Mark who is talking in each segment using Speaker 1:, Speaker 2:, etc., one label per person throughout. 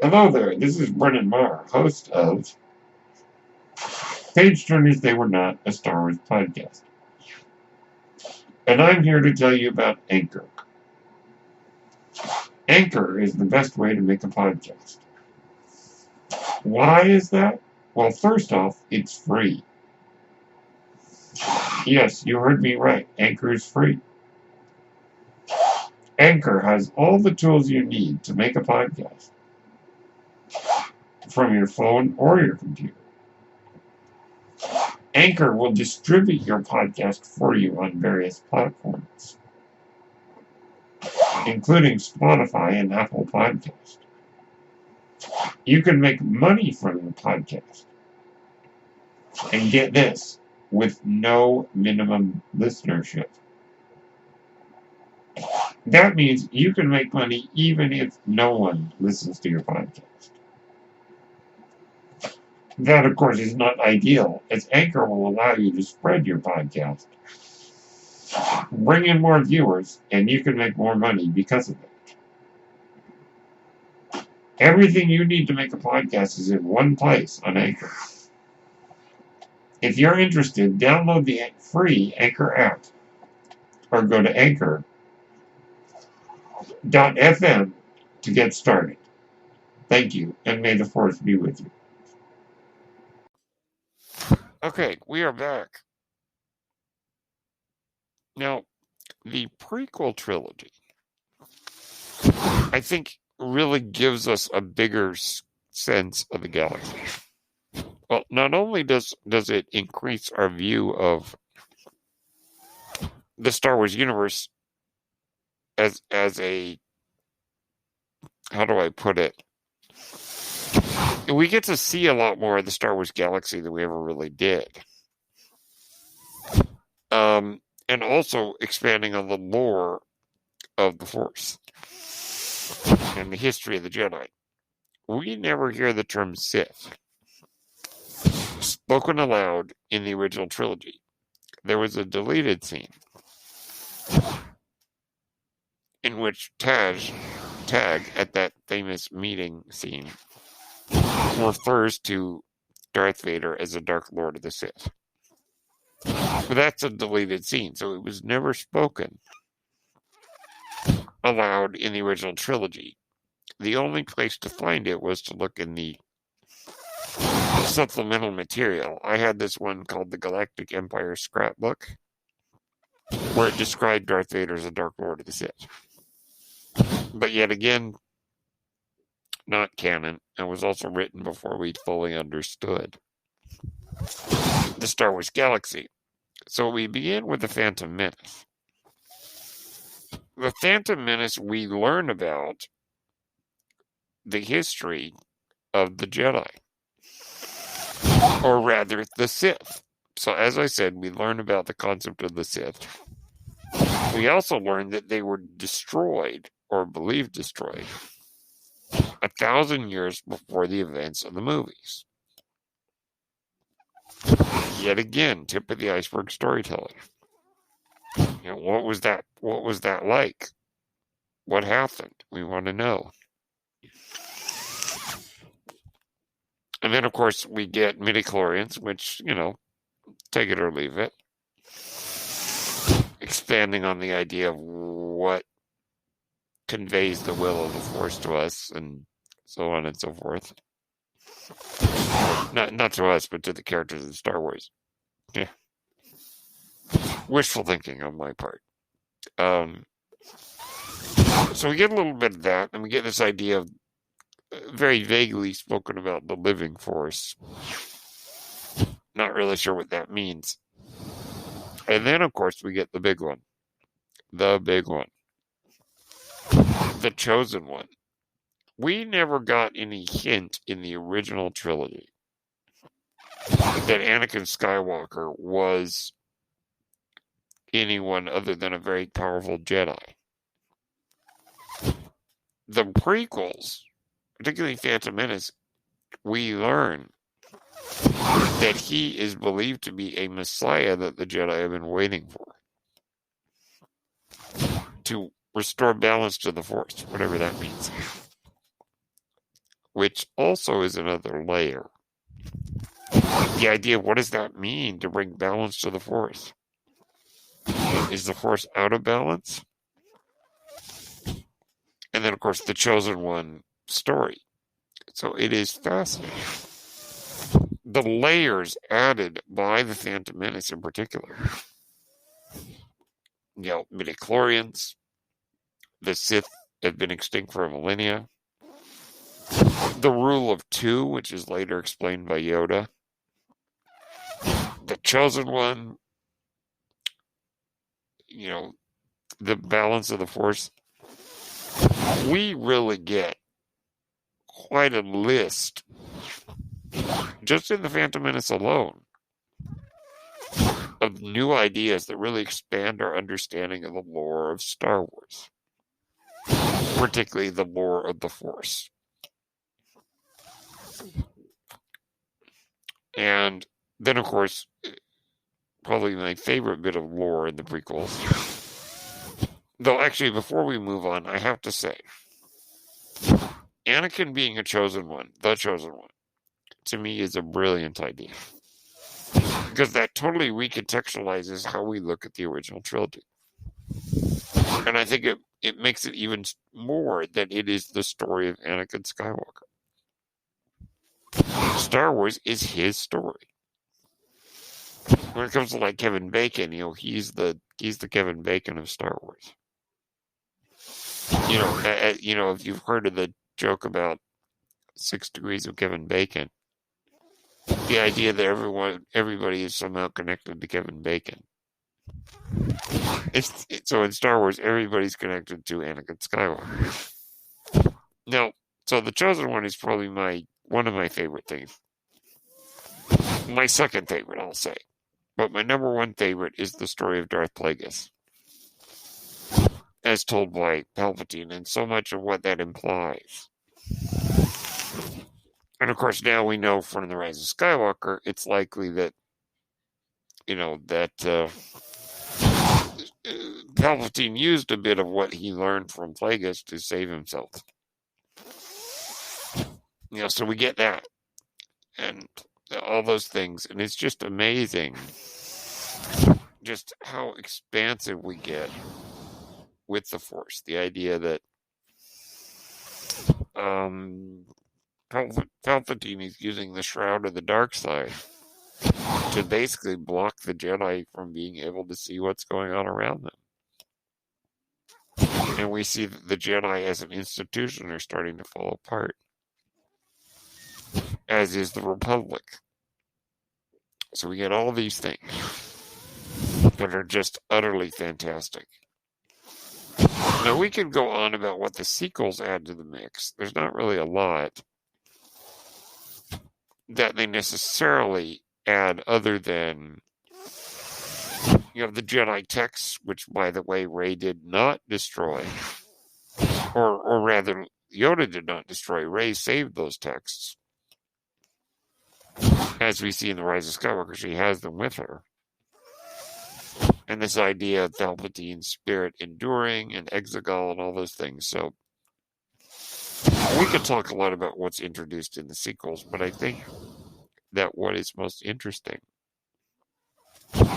Speaker 1: Hello there, this is Brennan Marr, host of Page Turners They Were Not, a Star Wars podcast. And I'm here to tell you about Anchor. Anchor is the best way to make a podcast. Why is that? Well, first off, it's free. Yes, you heard me right. Anchor is free. Anchor has all the tools you need to make a podcast from your phone or your computer. Anchor will distribute your podcast for you on various platforms, including Spotify and Apple Podcasts. You can make money from your podcast. And get this, with no minimum listenership. That means you can make money even if no one listens to your podcast. That, of course, is not ideal, as Anchor will allow you to spread your podcast, bring in more viewers, and you can make more money because of it. Everything you need to make a podcast is in one place on Anchor. If you're interested, download the free Anchor app or go to anchor.fm to get started. Thank you, and may the force be with you. Okay, we are back. Now, the prequel trilogy, I think, really gives us a bigger sense of the galaxy. Well, not only does it increase our view of the Star Wars universe as a, how do I put it? We get to see a lot more of the Star Wars galaxy than we ever really did. And also expanding on the lore of the Force and the history of the Jedi. We never hear the term Sith spoken aloud in the original trilogy. There was a deleted scene in which Tag, at that famous meeting scene, refers to Darth Vader as the Dark Lord of the Sith. But that's a deleted scene, so it was never spoken aloud in the original trilogy. The only place to find it was to look in the supplemental material. I had this one called the Galactic Empire Scrapbook, where it described Darth Vader as the Dark Lord of the Sith. But yet again, not canon, and was also written before we'd fully understood the Star Wars galaxy. So we begin with the Phantom Menace. The Phantom Menace, we learn about the history of the Jedi, or rather, the Sith. So as I said, we learn about the concept of the Sith. We also learn that they were destroyed, or believed destroyed, 1,000 years before the events of the movies. Yet again, tip of the iceberg storytelling. What was that? What was that like? What happened? We want to know. And then, of course, we get midichlorians, which, take it or leave it. Expanding on the idea of what conveys the will of the Force to us, and so on and so forth. Not to us, but to the characters in Star Wars. Yeah. Wishful thinking on my part. So we get a little bit of that, and we get this idea of very vaguely spoken about the living Force. Not really sure what that means. And then, of course, we get the big one. The big one. The chosen one. We never got any hint in the original trilogy that Anakin Skywalker was anyone other than a very powerful Jedi. The prequels, particularly Phantom Menace, we learn that he is believed to be a messiah that the Jedi have been waiting for, to restore balance to the Force, whatever that means. which also is another layer. The idea of what does that mean to bring balance to the Force? Is the Force out of balance? And then, of course, the Chosen One story. So it is fascinating. The layers added by the Phantom Menace in particular. Midichlorians, the Sith have been extinct for a millennia. The rule of two, which is later explained by Yoda. The Chosen One, the balance of the Force. We really get quite a list, just in the Phantom Menace alone, of new ideas that really expand our understanding of the lore of Star Wars, particularly the lore of the Force. And then, of course, probably my favorite bit of lore in the prequels. Though, actually, before we move on, I have to say, Anakin being the Chosen One, to me is a brilliant idea. Because that totally recontextualizes how we look at the original trilogy. And I think it makes it even more that it is the story of Anakin Skywalker. Star Wars is his story. When it comes to like Kevin Bacon, he's the Kevin Bacon of Star Wars. If you've heard of the joke about 6 degrees of Kevin Bacon, the idea that everybody is somehow connected to Kevin Bacon. So in Star Wars, everybody's connected to Anakin Skywalker. Now, so the Chosen One is probably one of my favorite things. My second favorite, I'll say. But my number one favorite is the story of Darth Plagueis, as told by Palpatine, and so much of what that implies. And of course, now we know from The Rise of Skywalker, it's likely that, Palpatine used a bit of what he learned from Plagueis to save himself. So we get that. And all those things. And it's just amazing just how expansive we get with the Force. The idea that Palpatine is using the Shroud of the Dark Side to basically block the Jedi from being able to see what's going on around them. And we see that the Jedi as an institution are starting to fall apart, as is the Republic. So we get all these things that are just utterly fantastic. Now, we could go on about what the sequels add to the mix. There's not really a lot that they necessarily add other than, the Jedi texts, which, by the way, Rey did not destroy. Or rather, Yoda did not destroy. Rey saved those texts. As we see in The Rise of Skywalker, she has them with her. And this idea of Palpatine's spirit enduring and Exegol and all those things. So we could talk a lot about what's introduced in the sequels, but I think that what is most interesting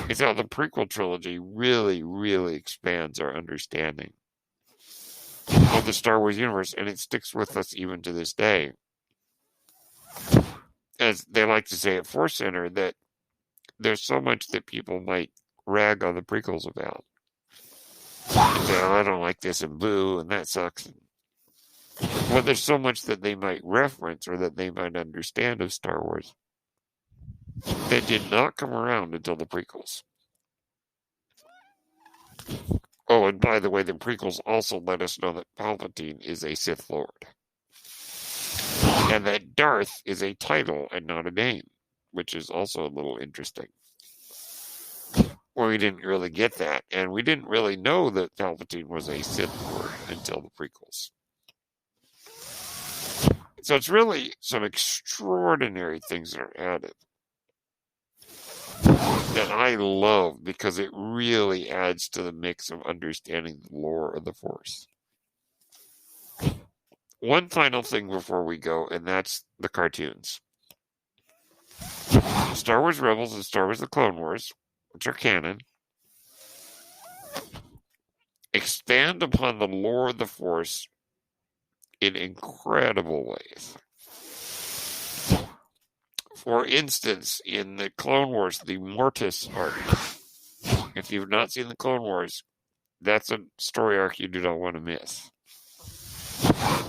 Speaker 1: is how the prequel trilogy really, really expands our understanding of the Star Wars universe, and it sticks with us even to this day. As they like to say at Force Center, that there's so much that people might rag on the prequels about. I don't like this and boo, and that sucks. Well, there's so much that they might reference or that they might understand of Star Wars that did not come around until the prequels. Oh, and by the way, the prequels also let us know that Palpatine is a Sith Lord. And that Darth is a title and not a name, which is also a little interesting. Well, we didn't really get that, and we didn't really know that Palpatine was a Sith Lord until the prequels. So it's really some extraordinary things that are added that I love, because it really adds to the mix of understanding the lore of the Force. one final thing before we go, and that's the cartoons. Star Wars Rebels and Star Wars The Clone Wars, which are canon, expand upon the lore of the Force in incredible ways. For instance, in the Clone Wars, the Mortis arc. If you've not seen the Clone Wars, that's a story arc you do not want to miss.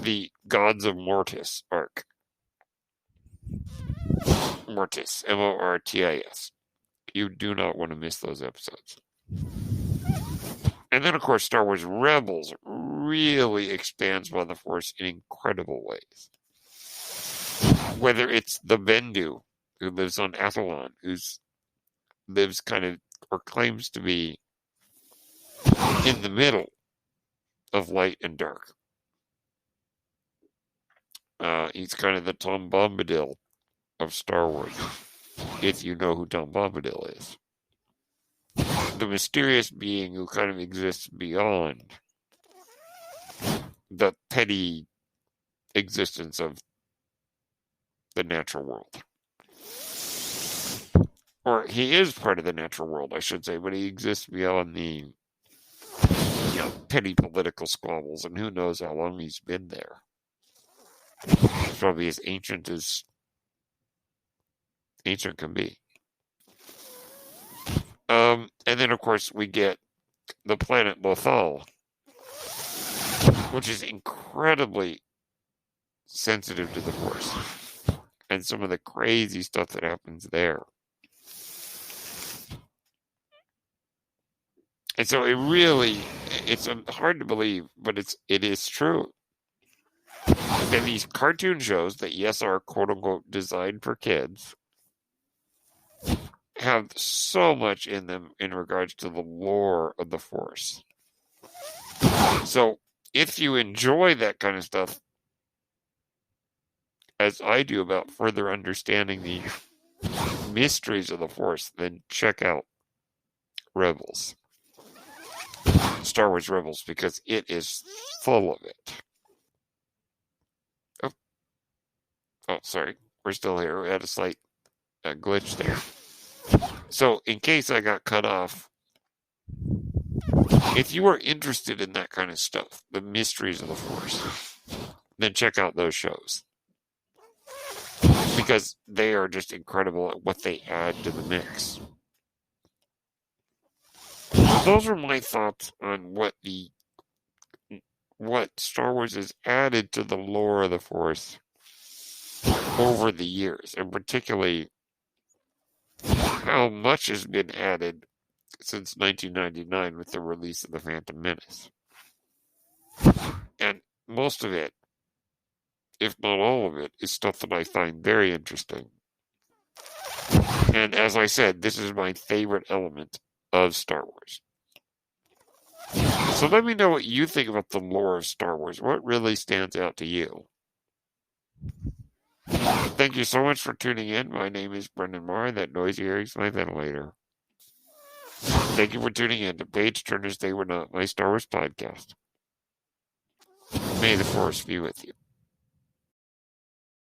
Speaker 1: The Gods of Mortis arc. Mortis, Mortis. You do not want to miss those episodes. And then, of course, Star Wars Rebels really expands on the Force in incredible ways. Whether it's the Bendu, who lives on Athlon, who lives kind of, or claims to be, in the middle of light and dark. He's kind of the Tom Bombadil of Star Wars, if you know who Tom Bombadil is. The mysterious being who kind of exists beyond the petty existence of the natural world. Or he is part of the natural world, I should say, but he exists beyond the petty political squabbles, and who knows how long he's been there. It's probably as ancient can be. And then, of course, we get the planet Lothal, which is incredibly sensitive to the Force, and some of the crazy stuff that happens there. And so it's hard to believe, but it is true. And these cartoon shows that, yes, are quote-unquote designed for kids, have so much in them in regards to the lore of the Force. So, if you enjoy that kind of stuff, as I do, about further understanding the mysteries of the Force, then check out Rebels. Star Wars Rebels, because it is full of it. Oh, sorry. We're still here. We had a slight glitch there. So, in case I got cut off, if you are interested in that kind of stuff, the mysteries of the Force, then check out those shows. Because they are just incredible at what they add to the mix. Those are my thoughts on what Star Wars has added to the lore of the Force over the years, and particularly how much has been added since 1999 with the release of the Phantom Menace. And most of it, if not all of it, is stuff that I find very interesting. And as I said, this is my favorite element of Star Wars. So let me know what you think about the lore of Star Wars. What really stands out to you? Thank you so much for tuning in. My name is Brendan Marr. That noise you hear is my ventilator. Thank you for tuning in to Page Turners They Were Not, my Star Wars podcast. May the Force be with you.